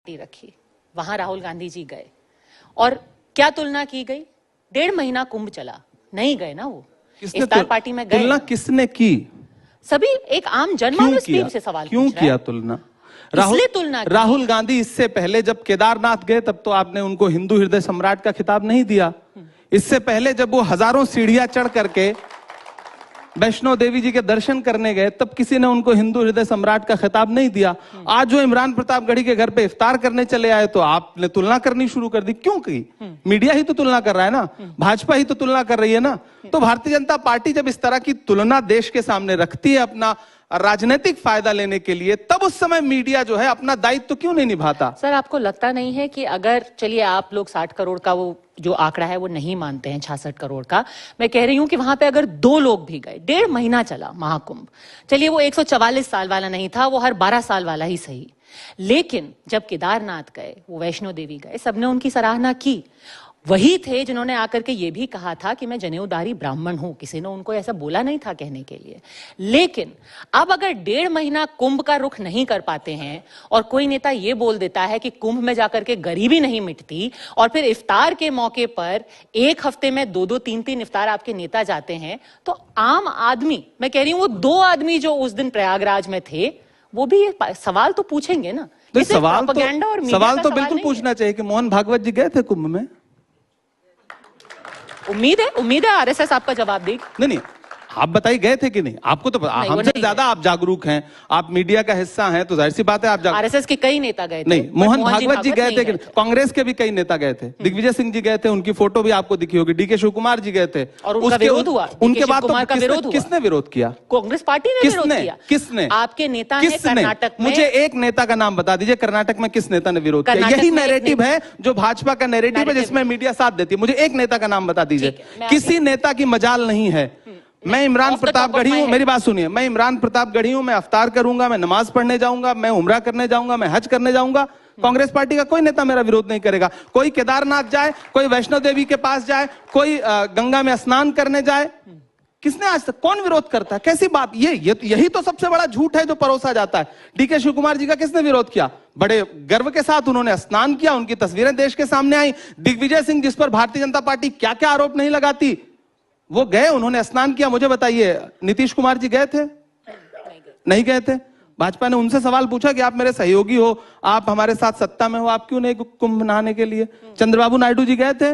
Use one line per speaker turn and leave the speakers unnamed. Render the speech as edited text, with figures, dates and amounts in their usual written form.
रखी, वहां राहुल गांधी जी गए और क्या तुलना की गई? 1.5 महीना कुंभ चला, नहीं गए ना वो इफ्तार पार्टी में गए।
तुलना किसने की?
सभी एक आम जनमानस टीम से सवाल
क्यों किया तुलना? राहुल गांधी इससे पहले जब केदारनाथ गए तब तो आपने उनको हिंदू हृदय सम्राट का खिताब नहीं दिया। इससे पहले जब वो हजारों सीढ़ियां चढ़ करके वैष्णो देवी जी के दर्शन करने गए तब किसी ने उनको हिंदू हृदय सम्राट का खिताब नहीं दिया। आज जो इमरान प्रतापगढ़ी के घर पे इफ्तार करने चले आए तो आपने तुलना करनी शुरू कर दी। क्यों की? मीडिया ही तो तुलना कर रहा है ना, भाजपा ही तो तुलना कर रही है ना। तो भारतीय जनता पार्टी जब इस तरह की तुलना देश के सामने रखती है अपना राजनीतिक फायदा लेने के लिए, तब उस समय मीडिया जो है अपना दायित्व तो क्यों नहीं निभाता?
सर, आपको लगता नहीं है कि अगर चलिए आप लोग 60 करोड़ का वो जो आंकड़ा है वो नहीं मानते हैं, 66 करोड़ का, मैं कह रही हूं कि वहां पे अगर 2 लोग भी गए, 1.5 महीना चला महाकुंभ, चलिए वो 144 साल वाला नहीं था, वो हर 12 साल वाला ही सही, लेकिन जब केदारनाथ गए, वो वैष्णो देवी गए, सबने उनकी सराहना की। वही थे जिन्होंने आकर के ये भी कहा था कि मैं जनेऊधारी ब्राह्मण हूं, किसी ने उनको ऐसा बोला नहीं था कहने के लिए। लेकिन अब अगर 1.5 महीना कुंभ का रुख नहीं कर पाते हैं और कोई नेता ये बोल देता है कि कुंभ में जाकर के गरीबी नहीं मिटती, और फिर इफ्तार के मौके पर एक हफ्ते में 2-2, 3-3 इफ्तार आपके नेता जाते हैं, तो आम आदमी, मैं कह रही हूं वो 2 आदमी जो उस दिन प्रयागराज में थे, वो भी ये सवाल तो पूछेंगे ना।
तो सवाल तो बिल्कुल पूछना चाहिए कि मोहन भागवत जी गए थे कुंभ में।
उम्मीद है आरएसएस आपका जवाब देगी।
नहीं, आप बताइए गए थे कि नहीं? आपको तो हमसे ज्यादा आप जागरूक हैं, आप मीडिया का हिस्सा हैं, तो जाहिर सी बात है आप
आरएसएस के कई नेता गए थे।
नहीं, मोहन भागवत जी गए थे कि कांग्रेस के भी कई नेता गए थे। दिग्विजय सिंह जी गए थे, उनकी फोटो भी आपको दिखी होगी। डीके शिव कुमार जी गए थे
और उनका विरोध हुआ।
उनके बाद किसने विरोध किया?
कांग्रेस पार्टी ने विरोध किया।
किसने?
आपके नेता ने कर्नाटक में।
मुझे एक नेता का नाम बता दीजिए, कर्नाटक में किस नेता ने विरोध किया? यही नैरेटिव है जो भाजपा का नैरेटिव है जिसमें मीडिया साथ देती है। मुझे एक नेता का नाम बता दीजिए। किसी नेता की मजाल नहीं है। मैं इमरान प्रतापगढ़ी हूं, मेरी बात सुनिए, मैं इमरान प्रतापगढ़ी हूं, मैं अफ्तार करूंगा, मैं नमाज पढ़ने जाऊंगा, मैं उम्रा करने जाऊंगा, मैं हज करने जाऊंगा। कांग्रेस पार्टी का कोई नेता मेरा विरोध नहीं करेगा। कोई केदारनाथ जाए, कोई वैष्णो देवी के पास जाए, कोई गंगा में स्नान करने जाए, किसने आज तक, कौन विरोध करता है? कैसी बात? यही तो सबसे बड़ा झूठ है जो परोसा जाता है। डीके शिव कुमार जी का किसने विरोध किया? बड़े गर्व के साथ उन्होंने स्नान किया, उनकी तस्वीरें देश के सामने आई। दिग्विजय सिंह, जिस पर भारतीय जनता पार्टी क्या क्या आरोप नहीं लगाती, वो गए, उन्होंने स्नान किया। मुझे बताइए, नीतीश कुमार जी गए थे? नहीं गए थे। भाजपा ने उनसे सवाल पूछा कि आप मेरे सहयोगी हो, आप हमारे साथ सत्ता में हो, आप क्यों नहीं कुंभ नहाने के लिए? चंद्रबाबू नायडू जी गए थे?